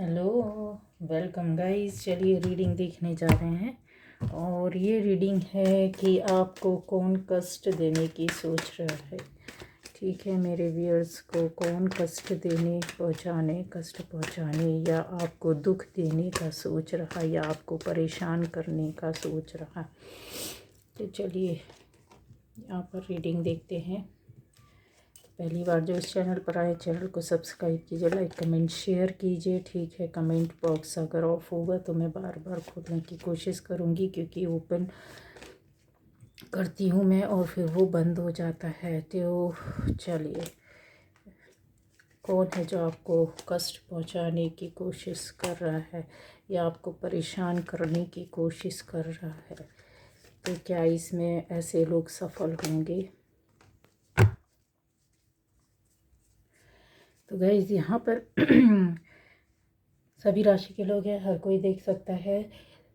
Hello, welcome guys. चलिए reading देखने जा रहे हैं और ये रीडिंग है कि आपको कौन कष्ट देने की सोच रहा है। ठीक है, मेरे व्यूअर्स को कौन कष्ट कष्ट पहुंचाने या आपको दुख देने का सोच रहा या आपको परेशान करने का सोच रहा। तो चलिए यहाँ पर रीडिंग देखते हैं। पहली बार जो इस चैनल पर आए, चैनल को सब्सक्राइब कीजिए, लाइक कमेंट शेयर कीजिए। ठीक है, कमेंट बॉक्स अगर ऑफ होगा तो मैं बार बार खोलने की कोशिश करूँगी, क्योंकि ओपन करती हूँ मैं और फिर वो बंद हो जाता है। तो चलिए, कौन है जो आपको कष्ट पहुँचाने की कोशिश कर रहा है या आपको परेशान करने की कोशिश कर रहा है? तो क्या इसमें ऐसे लोग सफल होंगे? तो गाइस यहाँ पर सभी राशि के लोग हैं, हर कोई देख सकता है।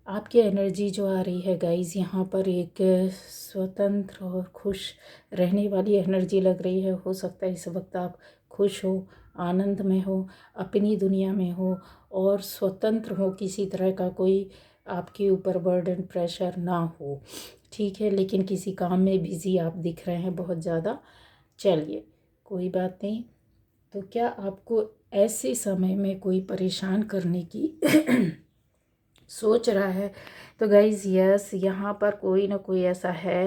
आपकी एनर्जी जो आ रही है गाइस, यहाँ पर एक स्वतंत्र और खुश रहने वाली एनर्जी लग रही है। हो सकता है इस वक्त आप खुश हो, आनंद में हो, अपनी दुनिया में हो और स्वतंत्र हो, किसी तरह का कोई आपके ऊपर बर्डन प्रेशर ना हो। ठीक है, लेकिन किसी काम में बिज़ी आप दिख रहे हैं बहुत ज़्यादा। चलिए, कोई बात नहीं। तो क्या आपको ऐसे समय में कोई परेशान करने की सोच रहा है? तो गाइज यस, यहाँ पर कोई ना कोई ऐसा है,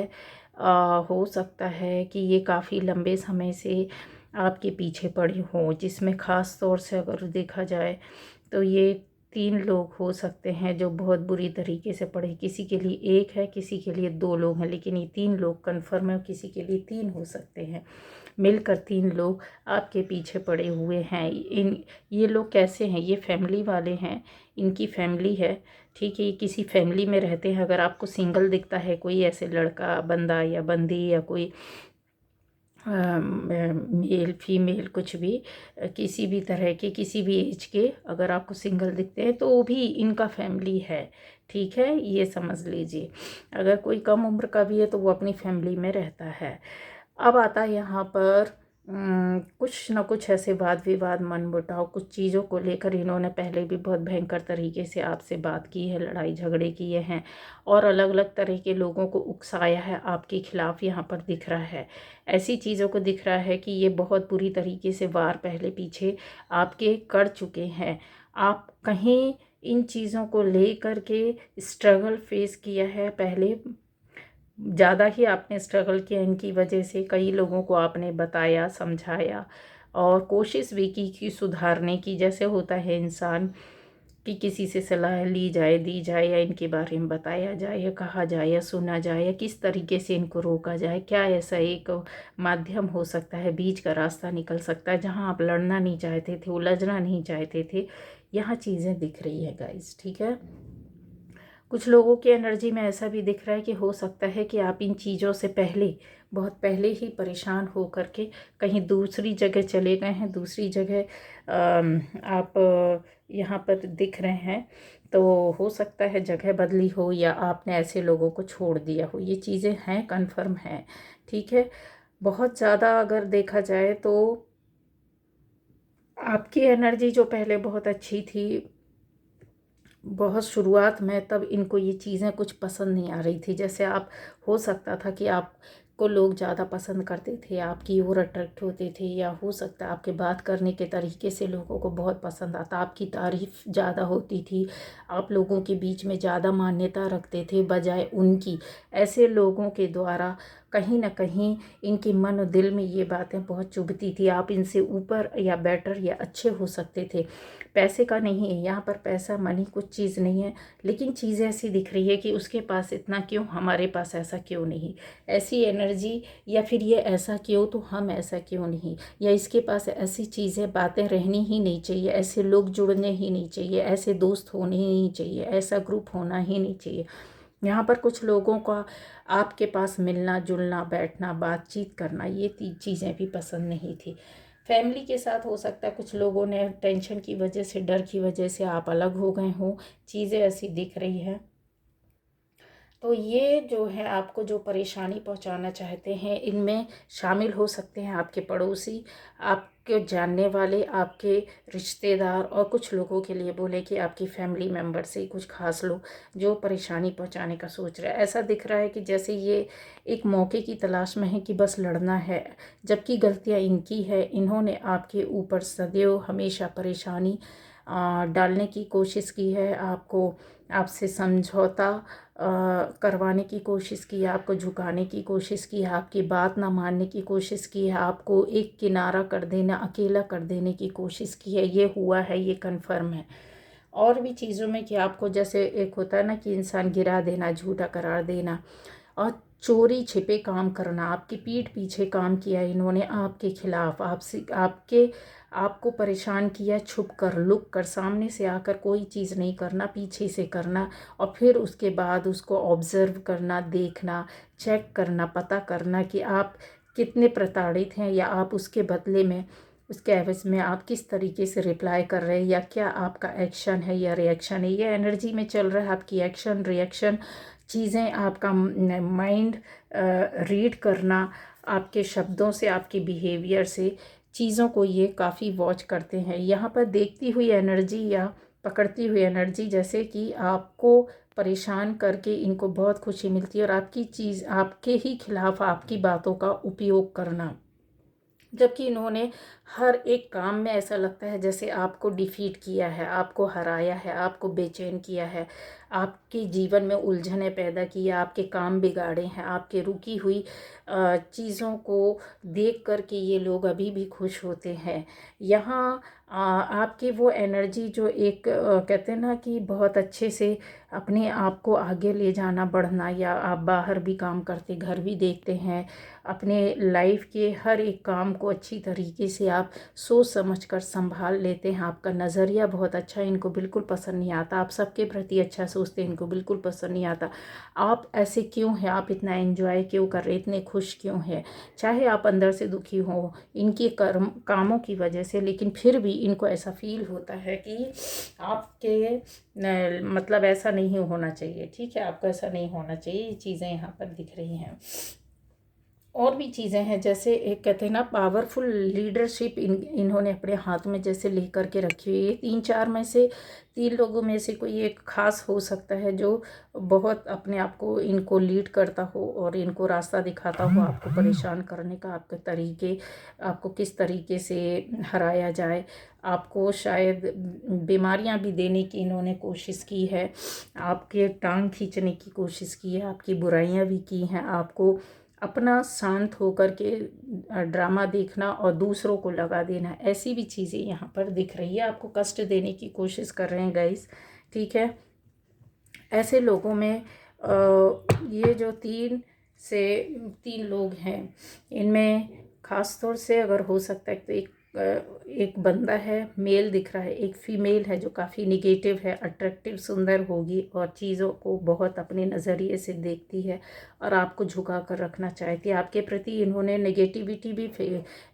हो सकता है कि ये काफ़ी लंबे समय से आपके पीछे पड़ी हो, जिसमें ख़ास तौर से अगर देखा जाए तो ये 3 लोग हो सकते हैं जो बहुत बुरी तरीके से पड़े। किसी के लिए 1 है, किसी के लिए 2 लोग हैं, लेकिन ये 3 लोग कन्फर्म है। किसी के लिए 3 हो सकते हैं, मिलकर 3 लोग आपके पीछे पड़े हुए हैं। ये लोग कैसे हैं? ये फैमिली वाले हैं, इनकी फैमिली है। ठीक है, ये किसी फैमिली में रहते हैं। अगर आपको सिंगल दिखता है कोई ऐसे लड़का, बंदा या बंदी या कोई मेल फीमेल कुछ भी, किसी भी तरह के, किसी भी एज के अगर आपको सिंगल दिखते हैं तो वो भी इनका फैमिली है। ठीक है, ये समझ लीजिए। अगर कोई कम उम्र का भी है तो वो अपनी फैमिली में रहता है। अब आता है यहाँ पर कुछ ना कुछ ऐसे वाद विवाद, मनमुटाव, कुछ चीज़ों को लेकर इन्होंने पहले भी बहुत भयंकर तरीके से आपसे बात की है, लड़ाई झगड़े किए हैं और अलग अलग तरह के लोगों को उकसाया है आपके खिलाफ। यहाँ पर दिख रहा है, ऐसी चीज़ों को दिख रहा है कि ये बहुत बुरी तरीके से वार पहले पीछे आपके कर चुके हैं। आप कहीं इन चीज़ों को लेकर के स्ट्रगल फेस किया है पहले, ज़्यादा ही आपने स्ट्रगल किया। इनकी वजह से कई लोगों को आपने बताया, समझाया और कोशिश भी की कि सुधारने की। जैसे होता है इंसान कि किसी से सलाह ली जाए, दी जाए या इनके बारे में बताया जाए या कहा जाए या सुना जाए या किस तरीके से इनको रोका जाए। क्या ऐसा एक माध्यम हो सकता है, बीच का रास्ता निकल सकता है जहाँ आप लड़ना नहीं चाहते थे, उलझना नहीं चाहते थे? यहाँ चीज़ें दिख रही है गाइस। ठीक है, कुछ लोगों की एनर्जी में ऐसा भी दिख रहा है कि हो सकता है कि आप इन चीज़ों से पहले, बहुत पहले ही परेशान हो करके कहीं दूसरी जगह चले गए हैं, दूसरी जगह आप यहाँ पर दिख रहे हैं। तो हो सकता है जगह बदली हो या आपने ऐसे लोगों को छोड़ दिया हो। ये चीज़ें हैं, कन्फर्म हैं। ठीक है, बहुत ज़्यादा अगर देखा जाए तो आपकी एनर्जी जो पहले बहुत अच्छी थी, बहुत शुरुआत में, तब इनको ये चीज़ें कुछ पसंद नहीं आ रही थी। जैसे आप, हो सकता था कि आपको लोग ज़्यादा पसंद करते थे, आपकी ओर अट्रैक्ट होते थे, या हो सकता है आपके बात करने के तरीके से लोगों को बहुत पसंद आता, आपकी तारीफ़ ज़्यादा होती थी, आप लोगों के बीच में ज़्यादा मान्यता रखते थे बजाय उनकी। ऐसे लोगों के द्वारा कहीं ना कहीं इनके मन और दिल में ये बातें बहुत चुभती थी। आप इनसे ऊपर या बेटर या अच्छे हो सकते थे। पैसे का नहीं है यहाँ पर, पैसा मनी कुछ चीज़ नहीं है, लेकिन चीज़ ऐसी दिख रही है कि उसके पास इतना क्यों, हमारे पास ऐसा क्यों नहीं, ऐसी एनर्जी, या फिर ये ऐसा क्यों तो हम ऐसा क्यों नहीं, या इसके पास ऐसी चीज़ें, बातें रहनी ही नहीं चाहिए, ऐसे लोग जुड़ने ही नहीं चाहिए, ऐसे दोस्त होने ही नहीं चाहिए, ऐसा ग्रुप होना ही नहीं चाहिए। यहाँ पर कुछ लोगों का आपके पास मिलना जुलना, बैठना, बातचीत करना, ये चीज़ें भी पसंद नहीं थी। फैमिली के साथ हो सकता है कुछ लोगों ने टेंशन की वजह से, डर की वजह से आप अलग हो गए हो, चीज़ें ऐसी दिख रही है। तो ये जो है आपको जो परेशानी पहुंचाना चाहते हैं, इनमें शामिल हो सकते हैं आपके पड़ोसी, आपके जानने वाले, आपके रिश्तेदार, और कुछ लोगों के लिए बोले कि आपकी फैमिली मेम्बर से कुछ खास लोग जो परेशानी पहुंचाने का सोच रहे हैं। ऐसा दिख रहा है कि जैसे ये एक मौके की तलाश में है कि बस लड़ना है, जबकि गलतियां इनकी है। इन्होंने आपके ऊपर सदैव हमेशा परेशानी डालने की कोशिश की है, आपको आपसे समझौता करवाने की कोशिश की है, आपको झुकाने की कोशिश की है, आपकी बात ना मानने की कोशिश की है, आपको एक किनारा कर देना, अकेला कर देने की कोशिश की है। ये हुआ है, ये कन्फर्म है। और भी चीज़ों में कि आपको जैसे एक होता है ना कि इंसान गिरा देना, झूठा करार देना, और चोरी छिपे काम करना, आपकी पीठ पीछे काम किया इन्होंने आपके खिलाफ, आपसे आपको परेशान किया, छुप कर, लुक कर, सामने से आकर कोई चीज़ नहीं करना, पीछे से करना, और फिर उसके बाद उसको ऑब्ज़र्व करना, देखना, चेक करना, पता करना कि आप कितने प्रताड़ित हैं, या आप उसके बदले में, उसके एवज में आप किस तरीके से रिप्लाई कर रहे हैं, या क्या आपका एक्शन है या रिएक्शन है। ये एनर्जी में चल रहा है आपकी एक्शन रिएक्शन चीज़ें, आपका माइंड रीड करना, आपके शब्दों से, आपके बिहेवियर से चीज़ों को ये काफ़ी वॉच करते हैं। यहाँ पर देखती हुई एनर्जी या पकड़ती हुई एनर्जी, जैसे कि आपको परेशान करके इनको बहुत खुशी मिलती है, और आपकी चीज़, आपके ही खिलाफ आपकी बातों का उपयोग करना, जबकि इन्होंने हर एक काम में ऐसा लगता है जैसे आपको डिफीट किया है, आपको हराया है, आपको बेचैन किया है, आपके जीवन में उलझनें पैदा की है, आपके काम बिगाड़े हैं, आपके रुकी हुई चीज़ों को देख कर के ये लोग अभी भी खुश होते हैं। यहाँ आपकी वो एनर्जी जो एक कहते हैं ना कि बहुत अच्छे से अपने आप को आगे ले जाना, बढ़ना, या आप बाहर भी काम करते, घर भी देखते हैं, अपने लाइफ के हर एक काम को अच्छी तरीके से आप सोच समझ कर संभाल लेते हैं। आपका नज़रिया बहुत अच्छा है, इनको बिल्कुल पसंद नहीं आता, आप सबके प्रति अच्छा सोचते हैं, इनको बिल्कुल पसंद नहीं आता। आप ऐसे क्यों हैं, आप इतना एंजॉय क्यों कर रहे, इतने खुश क्यों हैं, चाहे आप अंदर से दुखी हो इनके कामों की वजह से, लेकिन फिर भी इनको ऐसा फील होता है कि आपके मतलब ऐसा नहीं होना चाहिए। ठीक है, आपको ऐसा नहीं होना चाहिए। ये चीज़ें यहाँ पर दिख रही हैं। और भी चीज़ें हैं, जैसे एक कहते हैं ना पावरफुल लीडरशिप इन्होंने अपने हाथ में जैसे लेकर के रखी हुई है। 3-4 में से 3 लोगों में से कोई एक खास हो सकता है जो बहुत अपने आप को इनको लीड करता हो और इनको रास्ता दिखाता हो, आपको परेशान करने का, आपके तरीके, आपको किस तरीके से हराया जाए, आपको शायद बीमारियां भी देने की इन्होंने कोशिश की है, आपके टांग खींचने की कोशिश की है, आपकी बुराइयां भी की हैं, आपको अपना शांत होकर के ड्रामा देखना और दूसरों को लगा देना, ऐसी भी चीज़ें यहाँ पर दिख रही है। आपको कष्ट देने की कोशिश कर रहे हैं गाइस। ठीक है, ऐसे लोगों में ये जो 3 लोग हैं, इनमें ख़ास तौर से अगर हो सकता है तो एक बंदा है, मेल दिख रहा है, एक फीमेल है जो काफ़ी निगेटिव है, अट्रैक्टिव, सुंदर होगी और चीज़ों को बहुत अपने नज़रिए से देखती है और आपको झुका कर रखना चाहती है। आपके प्रति इन्होंने नेगेटिविटी भी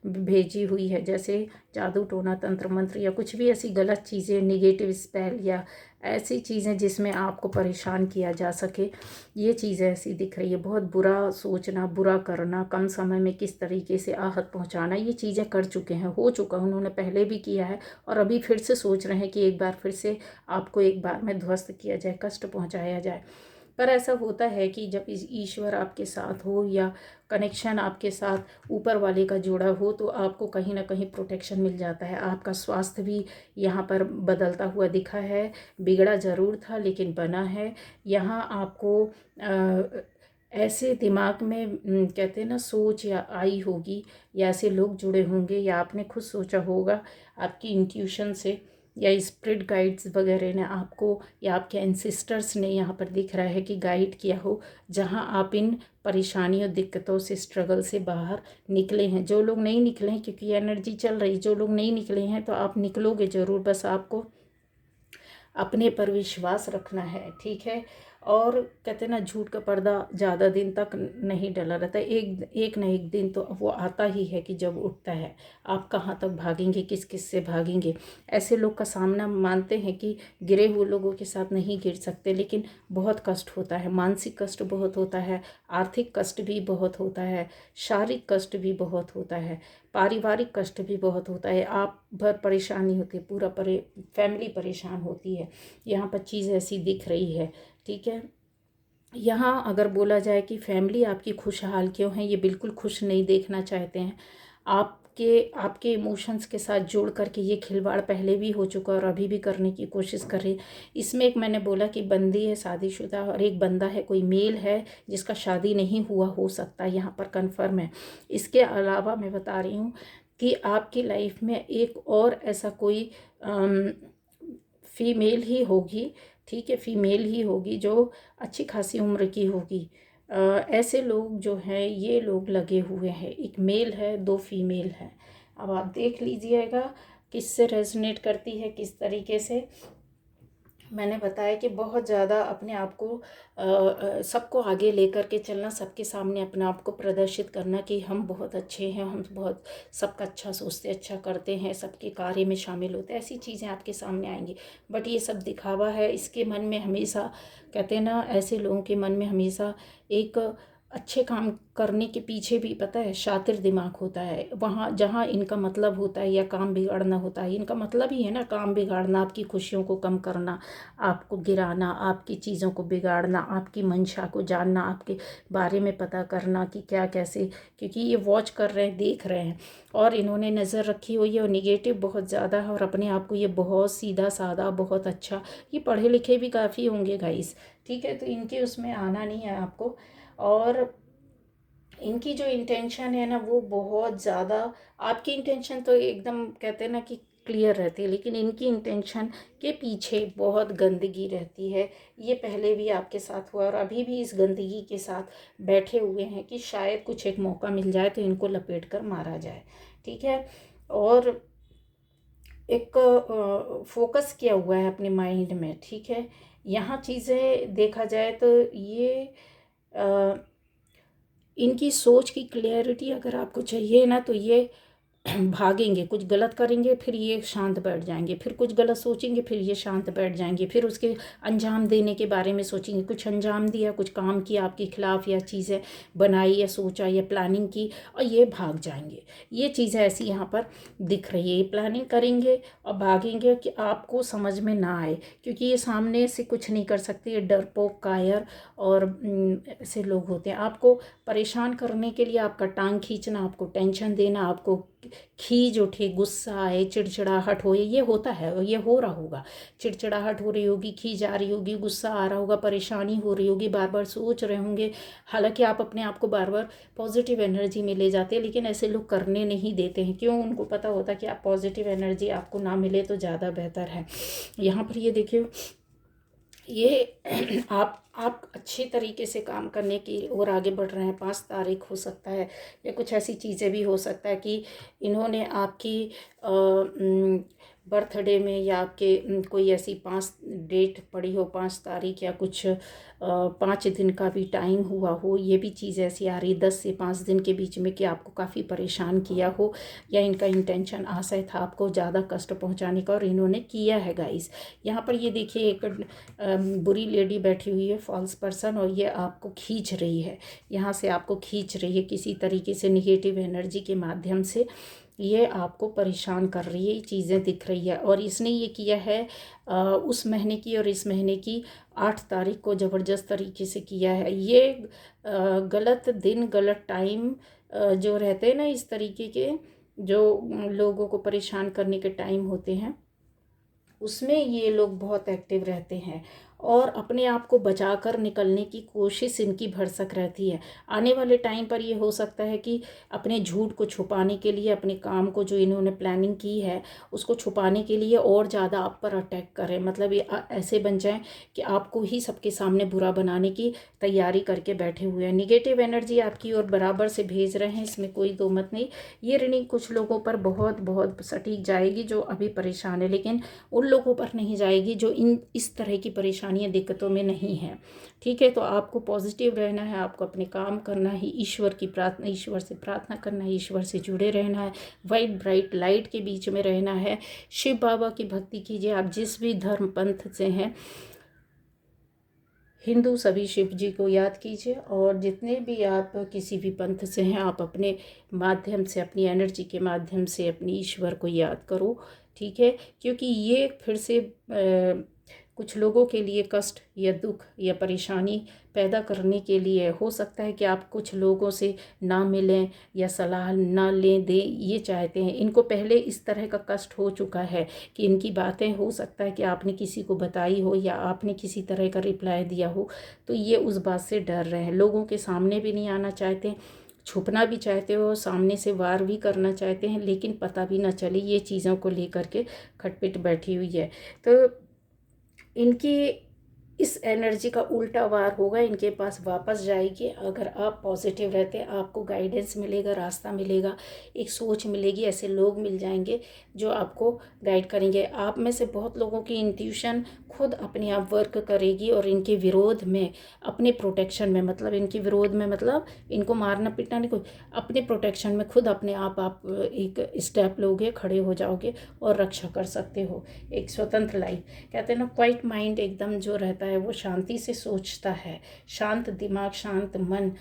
भेजी हुई है, जैसे जादू टोना तंत्र मंत्र या कुछ भी ऐसी गलत चीज़ें, निगेटिव स्पेल या ऐसी चीज़ें जिसमें आपको परेशान किया जा सके, ये चीज़ें ऐसी दिख रही है। बहुत बुरा सोचना, बुरा करना, कम समय में किस तरीके से आहत पहुंचाना, ये चीज़ें कर चुके हैं, हो चुका, उन्होंने पहले भी किया है और अभी फिर से सोच रहे हैं कि एक बार फिर से आपको एक बार में ध्वस्त किया जाए, कष्ट पहुंचाया जाए। पर ऐसा होता है कि जब ईश्वर आपके साथ हो या कनेक्शन आपके साथ ऊपर वाले का जुड़ा हो तो आपको कहीं ना कहीं प्रोटेक्शन मिल जाता है। आपका स्वास्थ्य भी यहाँ पर बदलता हुआ दिखा है, बिगड़ा ज़रूर था लेकिन बना है। यहाँ आपको ऐसे दिमाग में कहते हैं ना सोच या आई होगी, या ऐसे लोग जुड़े होंगे, या आपने खुद सोचा होगा आपकी इंट्यूशन से, या स्पिरिट गाइड्स वगैरह ने आपको, या आपके एंसेस्टर्स ने यहाँ पर दिख रहा है कि गाइड किया हो, जहाँ आप इन परेशानियों, दिक्कतों से, स्ट्रगल से बाहर निकले हैं। जो लोग नहीं निकले हैं, क्योंकि एनर्जी चल रही, जो लोग नहीं निकले हैं तो आप निकलोगे ज़रूर, बस आपको अपने पर विश्वास रखना है। ठीक है, और कहते हैं ना, झूठ का पर्दा ज़्यादा दिन तक नहीं डला रहता, एक न एक दिन तो वो आता ही है कि जब उठता है। आप कहाँ तक भागेंगे, किस किस से भागेंगे। ऐसे लोग का सामना मानते हैं कि गिरे हुए लोगों के साथ नहीं गिर सकते, लेकिन बहुत कष्ट होता है, मानसिक कष्ट बहुत होता है, आर्थिक कष्ट भी बहुत होता है, शारीरिक कष्ट भी बहुत होता है, पारिवारिक कष्ट भी बहुत होता है। आप भर परेशानी होती है, पूरा फैमिली परेशान होती है। यहाँ पर चीज़ ऐसी दिख रही है, ठीक है। यहाँ अगर बोला जाए कि फैमिली आपकी खुशहाल क्यों है, ये बिल्कुल खुश नहीं देखना चाहते हैं। आपके इमोशंस के साथ जोड़ करके ये खिलवाड़ पहले भी हो चुका और अभी भी करने की कोशिश कर रही है। इसमें एक मैंने बोला कि बंदी है शादीशुदा और एक बंदा है, कोई मेल है जिसका शादी नहीं हुआ, हो सकता यहाँ पर कन्फर्म है। इसके अलावा मैं बता रही हूँ कि आपकी लाइफ में एक और ऐसा कोई फीमेल ही होगी, ठीक है, फीमेल ही होगी जो अच्छी खासी उम्र की होगी। ऐसे लोग जो हैं, ये लोग लगे हुए हैं, एक मेल है, दो फीमेल हैं। अब आप देख लीजिएगा किससे रेजोनेट करती है, किस तरीके से। मैंने बताया कि बहुत ज़्यादा अपने आप को सबको आगे लेकर के चलना, सबके सामने अपने आप को प्रदर्शित करना कि हम बहुत अच्छे हैं, हम बहुत सबका अच्छा सोचते, अच्छा करते हैं, सबके कार्य में शामिल होते हैं, ऐसी चीज़ें आपके सामने आएंगी। बट ये सब दिखावा है। इसके मन में हमेशा, कहते हैं ना, ऐसे लोगों के मन में हमेशा एक अच्छे काम करने के पीछे भी पता है शातिर दिमाग होता है। वहाँ जहाँ इनका मतलब होता है या काम बिगाड़ना होता है, इनका मतलब ही है ना काम बिगाड़ना, आपकी खुशियों को कम करना, आपको गिराना, आपकी चीज़ों को बिगाड़ना, आपकी मंशा को जानना, आपके बारे में पता करना कि क्या कैसे, क्योंकि ये वॉच कर रहे हैं, देख रहे हैं और इन्होंने नज़र रखी हुई है और निगेटिव बहुत ज़्यादा है और अपने आप को ये बहुत सीधा साधा, बहुत अच्छा, ये पढ़े लिखे भी काफ़ी होंगे गाइस, ठीक है। तो इनके उसमें आना नहीं है आपको। और इनकी जो इंटेंशन है ना, वो बहुत ज़्यादा, आपकी इंटेंशन तो एकदम कहते हैं ना कि क्लियर रहती है, लेकिन इनकी इंटेंशन के पीछे बहुत गंदगी रहती है। ये पहले भी आपके साथ हुआ और अभी भी इस गंदगी के साथ बैठे हुए हैं कि शायद कुछ एक मौका मिल जाए तो इनको लपेट कर मारा जाए, ठीक है। और एक फोकस किया हुआ है अपने माइंड में, ठीक है। यहाँ चीज़ें देखा जाए तो ये इनकी सोच की क्लियरिटी अगर आपको चाहिए ना, तो ये भागेंगे, कुछ गलत करेंगे फिर ये शांत बैठ जाएंगे, फिर कुछ गलत सोचेंगे फिर ये शांत बैठ जाएंगे, फिर उसके अंजाम देने के बारे में सोचेंगे, कुछ अंजाम दिया, कुछ काम किया आपके खिलाफ या चीज़ें बनाई या सोचा या प्लानिंग की और ये भाग जाएंगे। ये चीज़ें ऐसी यहाँ पर दिख रही है। ये प्लानिंग करेंगे और भागेंगे कि आपको समझ में ना आए, क्योंकि ये सामने से कुछ नहीं कर सकते, ये डरपोक, कायर और ऐसे लोग होते हैं। आपको परेशान करने के लिए, आपका टांग खींचना, आपको टेंशन देना, आपको खीज उठे, गुस्सा आए, चिड़चिड़ाहट हो, ये होता है, ये हो रहा होगा। चिड़चिड़ाहट हो रही होगी, खीज आ रही होगी, गुस्सा आ रहा होगा, परेशानी हो रही होगी, बार बार सोच रहे होंगे। हालांकि आप अपने आप को बार बार पॉजिटिव एनर्जी में ले जाते हैं, लेकिन ऐसे लोग करने नहीं देते हैं। क्यों? उनको पता होता है कि आप पॉजिटिव एनर्जी आपको ना मिले तो ज़्यादा बेहतर है। यहाँ पर ये देखिए, ये आप अच्छे तरीके से काम करने की ओर आगे बढ़ रहे हैं। 5 तारीख हो सकता है या कुछ ऐसी चीज़ें भी हो सकता है कि इन्होंने आपकी बर्थडे में या आपके कोई ऐसी 5 डेट पड़ी हो, 5 तारीख या कुछ 5 दिन का भी टाइम हुआ हो। ये भी चीज़ ऐसी आ रही 10 से 5 दिन के बीच में कि आपको काफ़ी परेशान किया हो या इनका इंटेंशन आशय था आपको ज़्यादा कष्ट पहुंचाने का और इन्होंने किया है गाइस। यहाँ पर ये देखिए, एक बुरी लेडी बैठी हुई है, फॉल्स पर्सन, और ये आपको खींच रही है, यहाँ से आपको खींच रही है किसी तरीके से, निगेटिव एनर्जी के माध्यम से ये आपको परेशान कर रही है। ये चीज़ें दिख रही है और इसने ये किया है उस महीने की और इस महीने की 8 तारीख को ज़बरदस्त तरीके से किया है। ये गलत दिन, गलत टाइम जो रहते हैं ना, इस तरीके के जो लोगों को परेशान करने के टाइम होते हैं, उसमें ये लोग बहुत एक्टिव रहते हैं और अपने आप को बचाकर निकलने की कोशिश इनकी भरसक रहती है। आने वाले टाइम पर ये हो सकता है कि अपने झूठ को छुपाने के लिए, अपने काम को जो इन्होंने प्लानिंग की है उसको छुपाने के लिए और ज़्यादा आप पर अटैक करें। मतलब ये ऐसे बन जाए कि आपको ही सबके सामने बुरा बनाने की तैयारी करके बैठे हुए हैं। निगेटिव एनर्जी आपकी ओर बराबर से भेज रहे हैं, इसमें कोई दो मत नहीं। ये रीडिंग कुछ लोगों पर बहुत बहुत सटीक जाएगी जो अभी परेशान है, लेकिन उन लोगों पर नहीं जाएगी जो इस तरह की परेशानी परेशानियाँ दिक्कतों में नहीं हैं, ठीक है। तो आपको पॉजिटिव रहना है, आपको अपने काम करना है, ईश्वर की प्रार्थना, ईश्वर से प्रार्थना करना है, ईश्वर से जुड़े रहना है, वाइट ब्राइट लाइट के बीच में रहना है। शिव बाबा की भक्ति कीजिए। आप जिस भी धर्म पंथ से हैं, हिंदू सभी शिव जी को याद कीजिए, और जितने भी आप किसी भी पंथ से हैं, आप अपने माध्यम से, अपनी एनर्जी के माध्यम से अपनी ईश्वर को याद करो, ठीक है। क्योंकि ये फिर से कुछ लोगों के लिए कष्ट या दुख या परेशानी पैदा करने के लिए हो सकता है कि आप कुछ लोगों से ना मिलें या सलाह ना लें दें, ये चाहते हैं। इनको पहले इस तरह का कष्ट हो चुका है कि इनकी बातें हो सकता है कि आपने किसी को बताई हो या आपने किसी तरह का रिप्लाई दिया हो, तो ये उस बात से डर रहे हैं। लोगों के सामने भी नहीं आना चाहते, छुपना भी चाहते हो, सामने से वार भी करना चाहते हैं, लेकिन पता भी ना चले, ये चीज़ों को लेकर के खटपिट बैठी हुई है। तो इनकी इस एनर्जी का उल्टा वार होगा, इनके पास वापस जाएगी। अगर आप पॉजिटिव रहते हैं, आपको गाइडेंस मिलेगा, रास्ता मिलेगा, एक सोच मिलेगी, ऐसे लोग मिल जाएंगे जो आपको गाइड करेंगे। आप में से बहुत लोगों की इंट्यूशन खुद अपने आप वर्क करेगी और इनके विरोध में, अपने प्रोटेक्शन में, मतलब इनके विरोध में मतलब इनको मारना पीटना नहीं, कोई अपने प्रोटेक्शन में खुद अपने आप एक स्टेप लोगे, खड़े हो जाओगे और रक्षा कर सकते हो। एक स्वतंत्र लाइफ, कहते हैं ना, क्वाइट माइंड एकदम जो रहता है वो शांति से सोचता है, शांत दिमाग, शांत मन,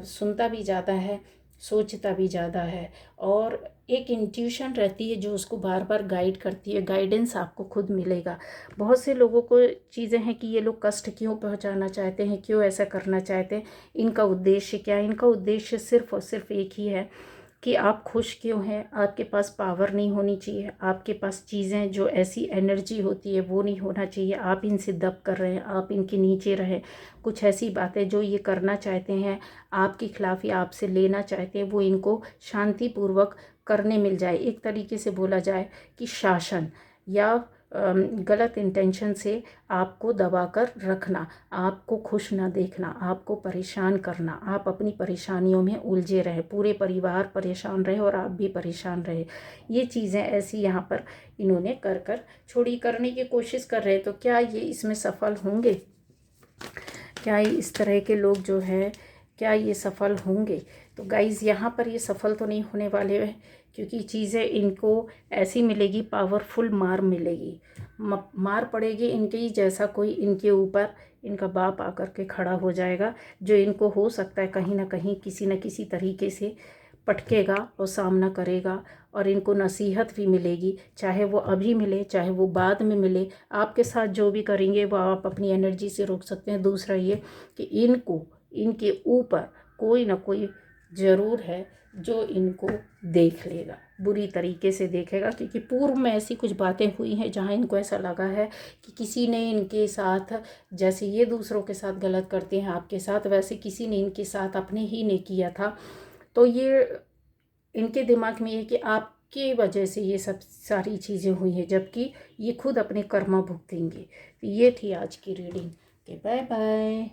सुनता भी ज़्यादा है, सोचता भी ज़्यादा है, और एक इंट्यूशन रहती है जो उसको बार बार गाइड करती है। गाइडेंस आपको खुद मिलेगा। बहुत से लोगों को चीज़ें हैं कि ये लोग कष्ट क्यों पहुंचाना चाहते हैं, क्यों ऐसा करना चाहते हैं, इनका उद्देश्य क्या है। इनका उद्देश्य सिर्फ और सिर्फ एक ही है कि आप खुश क्यों हैं। आपके पास पावर नहीं होनी चाहिए, आपके पास चीज़ें जो ऐसी एनर्जी होती है वो नहीं होना चाहिए। आप इनसे दब कर रहे हैं, आप इनके नीचे रहें। कुछ ऐसी बातें जो ये करना चाहते हैं आपके खिलाफ या आपसे लेना चाहते हैं, वो इनको शांतिपूर्वक करने मिल जाए। एक तरीके से बोला जाए कि शासन या गलत इंटेंशन से आपको दबा कर रखना, आपको खुश ना देखना, आपको परेशान करना, आप अपनी परेशानियों में उलझे रहे, पूरे परिवार परेशान रहे और आप भी परेशान रहे। ये चीज़ें ऐसी यहाँ पर इन्होंने कर कर छोड़ी, करने की कोशिश कर रहे। तो क्या ये इसमें सफल होंगे? क्या इस तरह के लोग जो है, क्या ये सफल होंगे? तो गाइज़ यहाँ पर ये सफल तो नहीं होने वाले हैं, क्योंकि चीज़ें इनको ऐसी मिलेगी, पावरफुल मार मिलेगी, मार पड़ेगी इनके ही जैसा कोई इनके ऊपर इनका बाप आकर के खड़ा हो जाएगा, जो इनको हो सकता है कहीं ना कहीं किसी न किसी तरीके से पटकेगा और सामना करेगा, और इनको नसीहत भी मिलेगी, चाहे वो अभी मिले चाहे वो बाद में मिले। आपके साथ जो भी करेंगे वो आप अपनी एनर्जी से रोक सकते हैं। दूसरा ये कि इनको, इनके ऊपर कोई ना कोई ज़रूर है जो इनको देख लेगा, बुरी तरीके से देखेगा, क्योंकि पूर्व में ऐसी कुछ बातें हुई हैं जहां इनको ऐसा लगा है कि किसी ने इनके साथ, जैसे ये दूसरों के साथ गलत करते हैं आपके साथ, वैसे किसी ने इनके साथ अपने ही ने किया था। तो ये इनके दिमाग में ये कि आपकी वजह से ये सब सारी चीज़ें हुई हैं, जबकि ये खुद अपने कर्म भुगतेंगे। तो ये थी आज की रीडिंग। Bye bye.